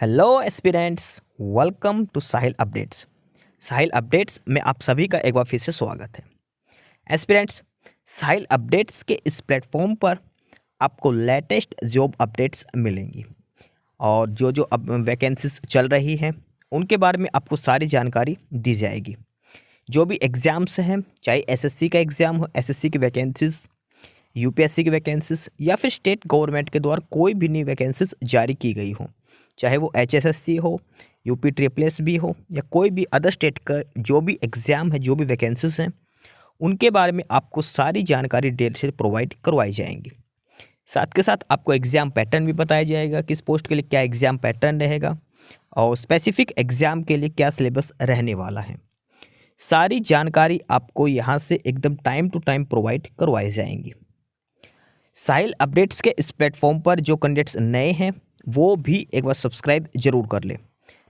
Hello aspirants, welcome to Sahil updates. Sahil updates में आप सभी का एक बार फिर से स्वागत है। एस्पिरेंट्स, साहिल अपडेट्स के इस प्लेटफॉर्म पर आपको लेटेस्ट जॉब अपडेट्स मिलेंगी और जो जो अब वैकेंसीज चल रही हैं उनके बारे में आपको सारी जानकारी दी जाएगी। जो भी एग्ज़ाम्स हैं, चाहे एसएससी का एग्ज़ाम हो, एसएससी की वैकेंसीज, यूपीएससी की वैकेंसीज या फिर स्टेट गवर्नमेंट के द्वारा कोई भी नई वैकेंसीज जारी की गई हो, चाहे वो एचएसएससी हो, यूपी ट्रिपल एस भी हो या कोई भी अदर स्टेट का जो भी एग्ज़ाम है, जो भी वैकेंसीज हैं, उनके बारे में आपको सारी जानकारी डिटेल से प्रोवाइड करवाई जाएंगी। साथ के साथ आपको एग्ज़ाम पैटर्न भी बताया जाएगा, किस पोस्ट के लिए क्या एग्ज़ाम पैटर्न रहेगा और स्पेसिफिक एग्ज़ाम के लिए क्या सिलेबस रहने वाला है। सारी जानकारी आपको यहाँ से एकदम टाइम टू टाइम प्रोवाइड करवाई जाएंगी। साहिल अपडेट्स के इस प्लेटफॉर्म पर जो कैंडिडेट्स नए हैं वो भी एक बार सब्सक्राइब जरूर कर लें,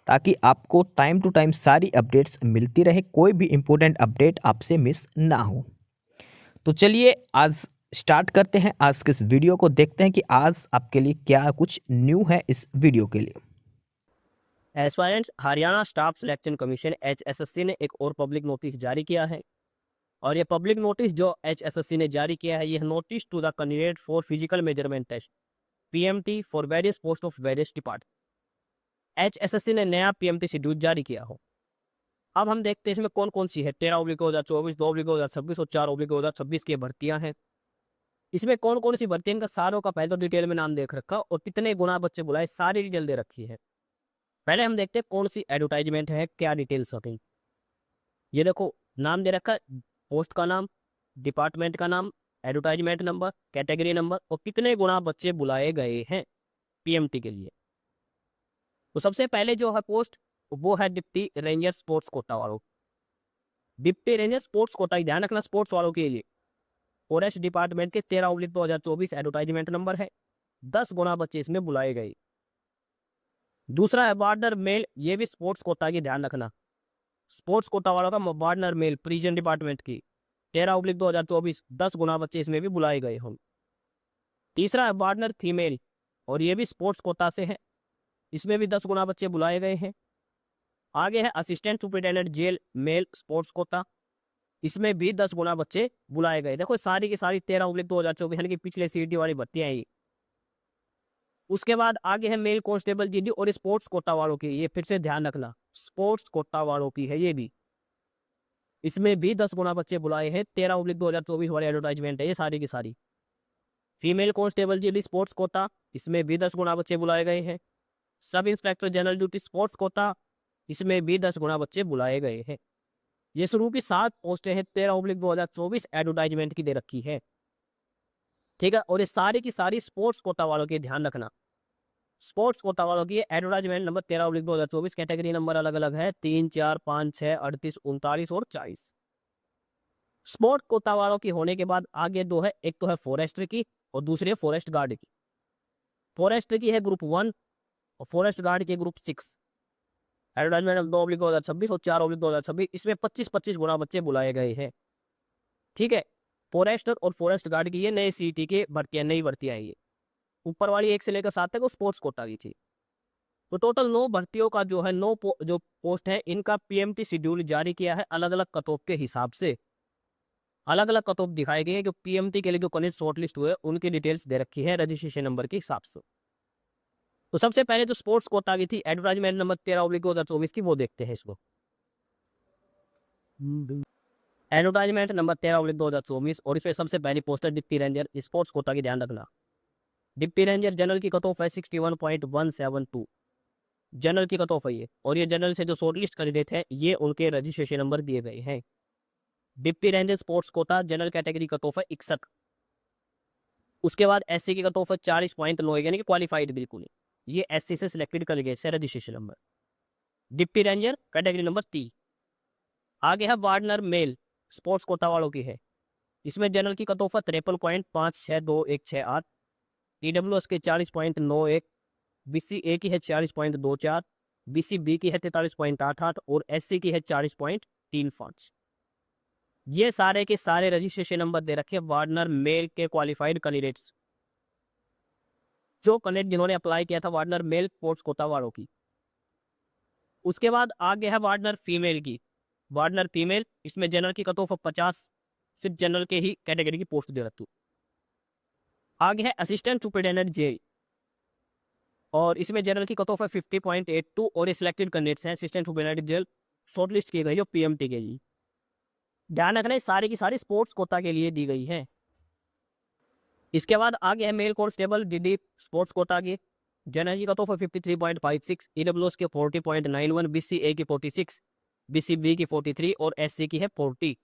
ताकि आपको टाइम टू टाइम सारी अपडेट्स मिलती रहे, कोई भी इम्पोर्टेंट अपडेट आपसे मिस ना हो। तो चलिए आज स्टार्ट करते हैं आज के इस वीडियो को, देखते हैं कि आज आपके लिए क्या कुछ न्यू है इस वीडियो के लिए। Aspirants, Haryana staff selection commission HSSC ने एक और पब्लिक नोटिस जारी किया है और ये पब्लिक नोटिस जो HSSC ने जारी किया है, यह notice to the candidate for physical measurement test PMT for various post of various department. HSSC ने नया PMT शेड्यूल जारी किया हो। अब हम देखते हैं इसमें कौन कौन सी है। 13/2024, 2/2026 और 4/2026 की भर्तियां हैं। इसमें कौन कौन सी भर्ती, इनका सारों का पहले तो डिटेल में नाम देख रखा और कितने गुना बच्चे बुलाए, सारी डिटेल दे रखी है। पहले हम देखते हैं कौन सी एडवर्टाइजमेंट है, क्या डिटेल्स होती। ये देखो, नाम दे रखा, पोस्ट का नाम, डिपार्टमेंट का नाम, एडवर्टाइजमेंट नंबर, कैटेगरी नंबर और कितने गुना बच्चे बुलाए गए हैं PMT के लिए। तो सबसे पहले जो है पोस्ट, वो है डिप्टी रेंजर स्पोर्ट्स कोटा वालों। डिप्टी रेंजर स्पोर्ट्स कोटा ही ध्यान रखना, स्पोर्ट्स वालों के लिए। फॉरेस्ट डिपार्टमेंट के 13/2024 एडवर्टाइजमेंट नंबर है। 10 गुना बच्चे इसमें बुलाए गए। दूसरा है वार्डनर मेल, ये भी स्पोर्ट्स कोटा की ध्यान रखना। स्पोर्ट्स कोटा वालों का वार्डनर मेल प्रिजन डिपार्टमेंट की 13/2024, 10 गुना बच्चे इसमें भी बुलाए गए हों। तीसरा है वार्डनर फीमेल और ये भी स्पोर्ट्स कोटा से है, इसमें भी 10 गुना बच्चे बुलाए गए हैं। आगे है assistant superintendent jail male sports quota, इसमें भी 10 गुना बच्चे बुलाए गए। देखो सारी की सारी 13/2024 यानी कि पिछले सीटी वाली भर्तियां हैं। उसके बाद आगे है मेल कांस्टेबल GD और स्पोर्ट्स कोटा वालों की, ये फिर से ध्यान रखना, स्पोर्ट्स कोटा वालों की है ये भी। इसमें भी 10 गुना बच्चे बुलाए हैं। 13/2024 वाली एडवर्टाइजमेंट है ये सारी की सारी। Female constable GD sports quota, इसमें भी 10 गुना बच्चे बुलाए गए हैं। Sub inspector general duty sports quota, इसमें भी 10 गुना बच्चे बुलाए गए हैं। ये शुरू की 7 पोस्टें हैं 13/2024 एडवर्टाइजमेंट की दे रखी है, ठीक है। और ये सारी की सारी स्पोर्ट्स कोटा वालों की ध्यान रखना। स्पोर्ट्स कोटा वालों की एडवर्टाइजमेंट नंबर 13/2024, कैटेगरी नंबर अलग अलग है 3, 4, 5, 6, 38, 39 और 40। स्पोर्ट्स कोटा वालों की होने के बाद आगे दो है, एक तो है फॉरेस्टर की और दूसरी है फॉरेस्ट गार्ड की। फॉरेस्टर की है ग्रुप 1 और फॉरेस्ट गार्ड की ग्रुप 6। एडवर्टाइजमेंट नंबर 2/2026 और 4/2026, इसमें 25-25 गुना बच्चे बुलाए गए हैं, ठीक है। फॉरेस्टर और फॉरेस्ट गार्ड की ये नए CT के भर्तियां, नई भर्तियां हैं ये। ऊपर वाली 1 से लेकर 7 तक वो स्पोर्ट्स कोटा की थी। तो टोटल 9 भर्तियों का जो है, 9 जो पोस्ट है, इनका PMT शेड्यूल जारी किया है अलग अलग कट ऑफ के हिसाब से। अलग अलग कट ऑफ दिखाए गए हैं, जो PMT के लिए जो कैंडिडेट शॉर्टलिस्ट हुए उनकी डिटेल्स दे रखी है रजिस्ट्रेशन नंबर के हिसाब से। तो सबसे पहले जो स्पोर्ट्स कोटा की थी एडवर्टाइजमेंट नंबर 13/2024 की, वो देखते हैं इसको। एडवर्टाइजमेंट नंबर 13/2024 और इसमें सबसे पहली poster deputy ranger sports quota की ध्यान रखना। डिप्टी रेंजर जनरल की कट ऑफ है 61.172, जनरल की कट ऑफ है ये। और ये जनरल से जो शॉर्टलिस्ट कैंडिडेट है ये उनके रजिस्ट्रेशन नंबर दिए गए हैं। Deputy ranger sports quota general category cut off है 61। उसके बाद SC की कट ऑफ है 40.9, यानी कि क्वालिफाइड बिल्कुल। ये SC से सिलेक्टेड कैंडिडेट से registration number. Deputy ranger category number 3। आगे है वार्डनर मेल स्पोर्ट्स कोटा वालों की है, इसमें जनरल की कट ऑफ है 53.562168, TWS के 40.91, BC-A की है 40.24, BC-B की है 43.88 और SC की है 40.35। ये सारे के सारे रजिस्ट्रेशन नंबर दे रखे वार्डनर मेल के क्वालिफाइड कैंडिडेट्स, जो कैंडिडेट जिन्होंने अप्लाई किया था वार्डनर मेल स्पोर्ट्स कोटा वालों की। उसके बाद आगे है वार्डनर फीमेल की, वार्डनर फीमेल, इसमें जनरल की कट ऑफ 50, सिर्फ जनरल के ही कैटेगरी की पोस्ट दे रखी। आगे है असिस्टेंट सुपरिटेंडेंट जेल, और इसमें जनरल की कट ऑफ है 50.82 और ये सिलेक्टेड कैंडिडेट्स हैं असिस्टेंट सुपरिटेंडेंट जेल, शॉर्टलिस्ट की गई है पीएमटी के लिए। ध्यान रखना सारी की सारी स्पोर्ट्स कोटा के लिए दी गई है। इसके बाद आगे है mail constable DD sports quota की, जनरल की कट ऑफ है 53.56, ईडब्ल्यूएस के 40.91, बीसीए की 46, बीसीबी की 43 और एससी की है 40।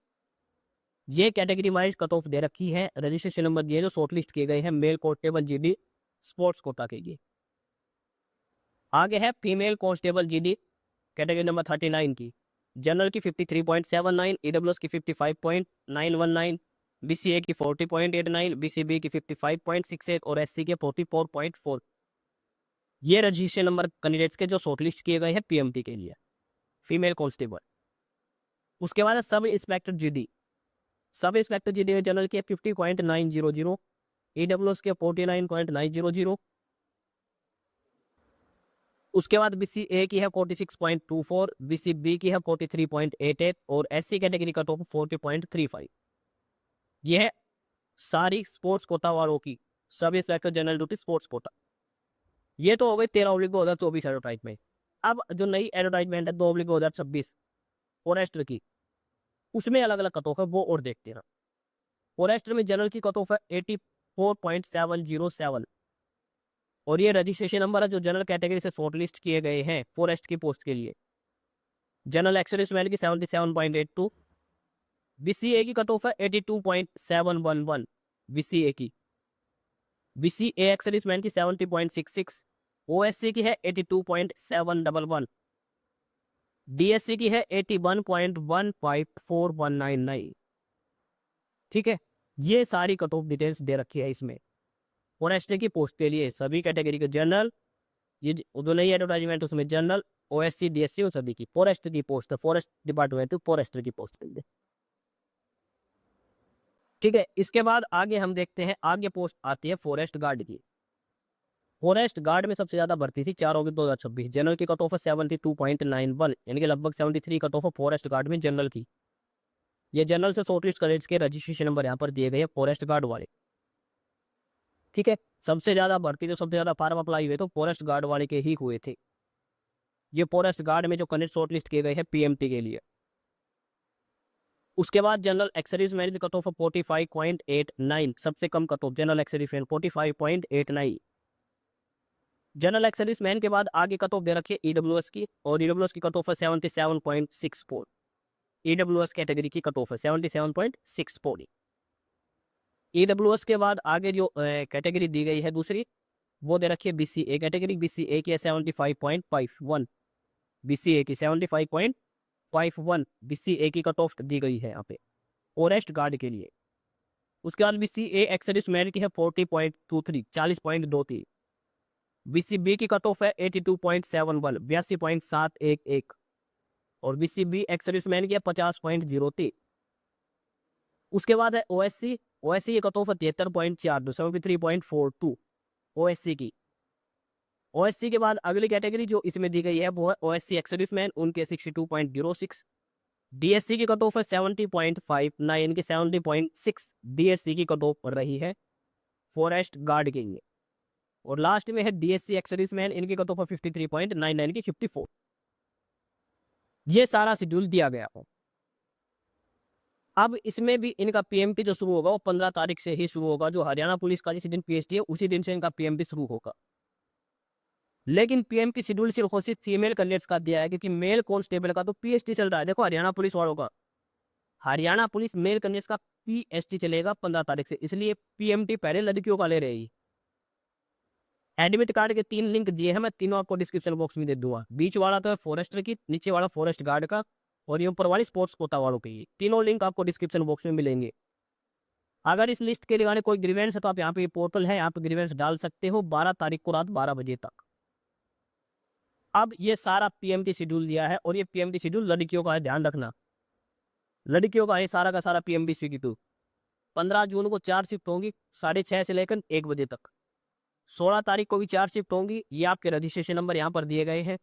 ये कैटेगरी वाइज कट ऑफ दे रखी है, रजिस्ट्रेशन नंबर दिए जो शॉर्टलिस्ट किए गए हैं mail constable GD sports quota के लिए। आगे है female constable GD category number 39 की, जनरल की 53.79, ईडब्ल्यूएस की 55.919, बीसीए की 40.89, बीसीबी की 55.68 और एससी के 44.4। ये रजिस्ट्रेशन नंबर कैंडिडेट्स के जो शॉर्टलिस्ट किए गए हैं पीएमटी के लिए फीमेल कांस्टेबल। उसके बाद है sub inspector GD, sub inspector GD में जनरल के 50.900, ईडब्ल्यूएस के 49.900, उसके बाद बीसीए की है 46.24, बीसीबी की है 43.88 और एससी कैटेगरी का टॉप 40.35। यह है सारी स्पोर्ट्स कोटा वालों की sub inspector general duty sports quota. ये तो हो गई 13/2024 एडवर्टाइजमेंट। अब जो नई एडवर्टाइजमेंट है 2/2026 फॉरेस्टर की, उसमें अलग अलग कट ऑफ है, वो और देखते हैं। फॉरेस्टर में जनरल की कट ऑफ है 84.707 और ये रजिस्ट्रेशन नंबर है जो जनरल कैटेगरी से शॉर्टलिस्ट किए गए हैं फॉरेस्ट की पोस्ट के लिए। जनरल एक्सर्विसमैन की 77.82, बीसीए की कट ऑफ है 82.711, बीसीए की, बीसीए एक्सर्विसमैन की 70.66, ओएससी की है 82.711, डीएससी की है 81.154199। ठीक है, ये सारी कट ऑफ डिटेल्स दे रखी है इसमें फॉरेस्ट की पोस्ट के लिए सभी कैटेगरी के जनरल। ये जो नई एडवर्टाइजमेंट उसमें जनरल ओएससी डीएससी और सभी की फॉरेस्ट की पोस्ट है, फॉरेस्ट डिपार्टमेंट फॉरेस्टर की पोस्ट के लिए। ठीक है, इसके बाद आगे हम देखते हैं, आगे पोस्ट आती है फॉरेस्ट गार्ड की। फॉरेस्ट गार्ड में सबसे ज्यादा भर्ती थी 4/2026, जनरल की कट ऑफ है 72.91, यानी कि लगभग 73 कट ऑफ है फॉरेस्ट गार्ड में जनरल की। ये जनरल से शॉर्टलिस्ट कैडेट्स के रजिस्ट्रेशन नंबर यहाँ पर दिए गए हैं फॉरेस्ट गार्ड वाले। ठीक है, सबसे ज्यादा भर्ती तो सबसे ज्यादा फार्म अप्लाई हुए तो फॉरेस्ट गार्ड वाले के ही हुए थे। ये फॉरेस्ट गार्ड में जो कैडेट शॉर्टलिस्ट किए गए हैं पीएमटी के लिए। उसके बाद जनरल एक्सर्विस मैन की कट ऑफ 45.89, सबसे कम cut off general ex service man 45.89। General ex service man के बाद आगे कट ऑफ दे रखी है ईडब्ल्यूएस की, और ईडब्ल्यूएस की कट ऑफ है 77.64। ईडब्ल्यूएस कैटेगरी की कट ऑफ है 77.64। ईडब्ल्यूएस के बाद आगे जो कैटेगरी दी गई है दूसरी, वो दे रखी है बीसीए कैटेगरी, बीसीए की है 75.51, बीसीए की 75.51, बीसीए की कट ऑफ दी गई है यहाँ पे फॉरेस्ट गार्ड के लिए। उसके बाद बीसीए एक्सर्विस मैन की है 40.23, 40.23। बीसीबी की कट ऑफ है 82.71, 82.711 और बीसीबी एक्सर्विस मैन की है 50.03। उसके बाद है ओएससी, ओएससी की कट ऑफ है 73.42, 73.42 ओएससी की। ओएससी के बाद अगली कैटेगरी जो इसमें दी गई है वो है ओएससी एक्सर्विस मैन, उनके 62.06। डीएससी की कट ऑफ है 70.59, इनकी 70.6 डीएससी की कट ऑफ रही है फॉरेस्ट गार्ड के लिए। और लास्ट में है डीएससी एक्सर्विस मैन, इनकी कट ऑफ है 53.99 की 54। ये सारा शेड्यूल दिया गया है। अब इसमें भी इनका पीएमटी जो शुरू होगा वो 15 तारीख से ही शुरू होगा। जो हरियाणा पुलिस का जिस दिन पीएचडी है उसी दिन से इनका पीएमटी शुरू होगा। लेकिन पीएमटी शेड्यूल सिर्फ और सिर्फ फीमेल कैंडिडेट्स का दिया है, क्योंकि मेल कांस्टेबल का तो पीएचडी चल रहा है। देखो हरियाणा पुलिस वालों का, हरियाणा पुलिस मेल कैंडिडेट्स का पीएचडी चलेगा 15 तारीख से, इसलिए पीएमटी पहले लड़कियों का ले रही। एडमिट कार्ड के 3 लिंक दिए हैं, मैं तीनों आपको डिस्क्रिप्शन बॉक्स में दे दूंगा। बीच वाला तो है फॉरेस्टर की, नीचे वाला फॉरेस्ट गार्ड का, और ये ऊपर वाली स्पोर्ट्स कोटा वालों की। तीनों लिंक आपको डिस्क्रिप्शन बॉक्स में मिलेंगे। अगर इस लिस्ट के रिगार्डिंग कोई ग्रीवेंस है तो आप यहाँ पे पोर्टल है, यहाँ पे ग्रीवेंस डाल सकते हो 12 तारीख को रात 12 बजे तक। अब ये सारा पीएमटी शेड्यूल दिया है, और ये पीएमटी शेड्यूल लड़कियों का है, ध्यान रखना लड़कियों का है सारा का सारा पीएमटी शेड्यूल। 15 जून को 4 शिफ्ट होंगी 6:30 से लेकर 1 बजे तक। 16 तारीख को भी 4 शिफ्ट होंगी, ये आपके रजिस्ट्रेशन नंबर यहाँ पर दिए गए हैं।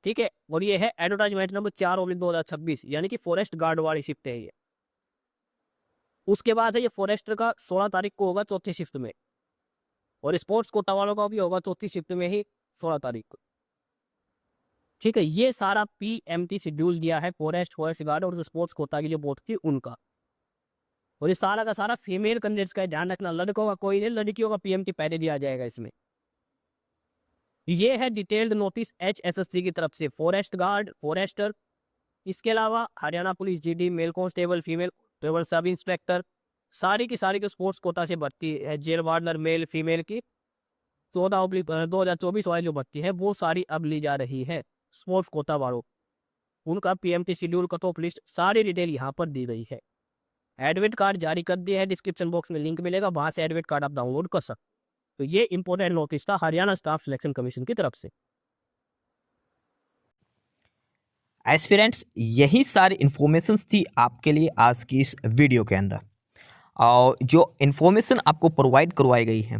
ठीक है। और ये है एडवर्टाइजमेंट नंबर 4/2026, यानी कि फॉरेस्ट गार्ड वाली शिफ्ट है ये। उसके बाद है ये फॉरेस्टर का 16 तारीख को होगा चौथी शिफ्ट में, और स्पोर्ट्स कोटा वालों का भी होगा चौथी शिफ्ट में ही 16 तारीख को। ठीक है, ये सारा पीएमटी शेड्यूल दिया है फॉरेस्ट गार्ड और जो स्पोर्ट्स कोटा की जो पोस्ट थी उनका। और ये सारा का सारा फीमेल कैंडिडेट्स का है, ध्यान रखना, लड़कों का कोई नहीं, लड़कियों का पीएमटी पहले दिया जाएगा इसमें। ये है डिटेल्ड नोटिस एचएसएससी की तरफ से फॉरेस्ट गार्ड, फॉरेस्टर, इसके अलावा Haryana police GD, mail constable, female constable, sub inspector, सारी की सारी के स्पोर्ट्स कोटा से भर्ती है, जेल वार्डनर मेल फीमेल की 14/2024 वाली जो भर्ती है वो सारी अब ली जा रही है स्पोर्ट्स कोटा वालों। उनका PMT schedule cut off list सारी डिटेल यहाँ पर दी गई है। एडमिट कार्ड जारी कर दिया है, डिस्क्रिप्शन बॉक्स में लिंक मिलेगा, वहां से एडमिट कार्ड आप डाउनलोड कर सकते। तो ये इंपॉर्टेंट नोटिस था हरियाणा स्टाफ सिलेक्शन कमीशन की तरफ से। एस्पिरेंट्स, यही सारी इन्फॉर्मेशंस थी आपके लिए आज की इस वीडियो के अंदर। और जो इन्फॉर्मेशन आपको प्रोवाइड करवाई गई है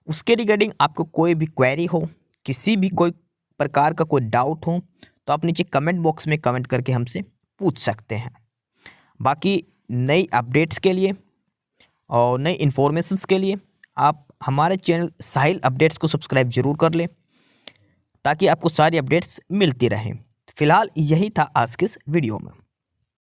उसके रिगार्डिंग आपको कोई भी क्वेरी हो, किसी भी कोई प्रकार का कोई डाउट हो, तो आप नीचे कमेंट बॉक्स में कमेंट करके हमसे पूछ सकते हैं। बाकी नई अपडेट्स के लिए और नई इन्फॉर्मेशंस के लिए आप हमारे चैनल साहिल अपडेट्स को सब्सक्राइब जरूर कर लें, ताकि आपको सारी अपडेट्स मिलती रहें। फिलहाल यही था आज के इस वीडियो में।